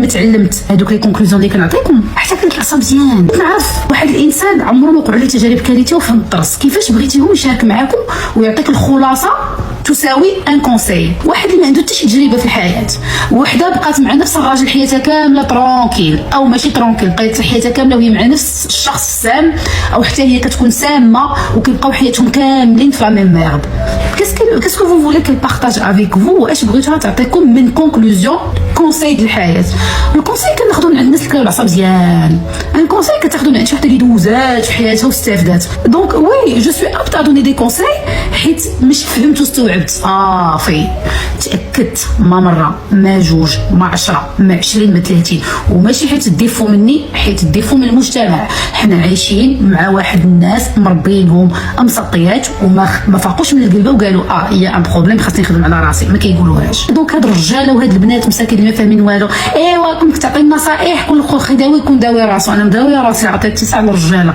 ما تعلمت هذوك لي كونكلوزيون اللي كنعطيكم حتى كنتلاصا مزيان. نعرف واحد الانسان عمره ما وقع عليه تجارب كارثيه وفهم الدرس. كيفاش بغيتيه يشارك معاكم ويعطيك الخلاصه تساوي ان كونساي. واحد اللي ما عنده حتى شي تجربه في الحياه، وحده بقات مع نفس الراجل حياتها كامله ترونكيل، او ماشي ترونكيل، بقات حياتها كامله وهي مع نفس الشخص السام، او حتى هي كتكون سامه وكيبقاو حياتهم كاملين في لا ميم ميرد. qu'est-ce que vous voulez qu'elle partage avec vous؟ واش بغيتوها تعطيكم من كونكلوزيون كونساي ديال الحياه؟ الكونساي كناخذو من عند الناس اللي كانوا العصا مزيان، ان كونساي كتاخذو من عند شي وحده اللي دوزات في حياتها واستافدات. دونك وي جو سوي ابت ا دوني دي كونساي حيت مش فهمت واستوعبت. صافي تاكدت، ما مره ما جوج ما 10 ما 20 ما 30. وماشي حيت الديفو مني، حيت الديفو من المجتمع. حنا عايشين مع واحد الناس مربينهم مسطيات وما فاقوش من القلبه وقالوا هي ان بروبليم خاصني نخدم على راسي، ما كيقولوهاش. دونك هاد الرجاله وهاد البنات مساكين اللي ما فاهمين والو، ايوا كنت تعطي النصائح كل خو خداوي يكون داوي راسو. انا مداوي راسي، عطيت 9 للرجاله.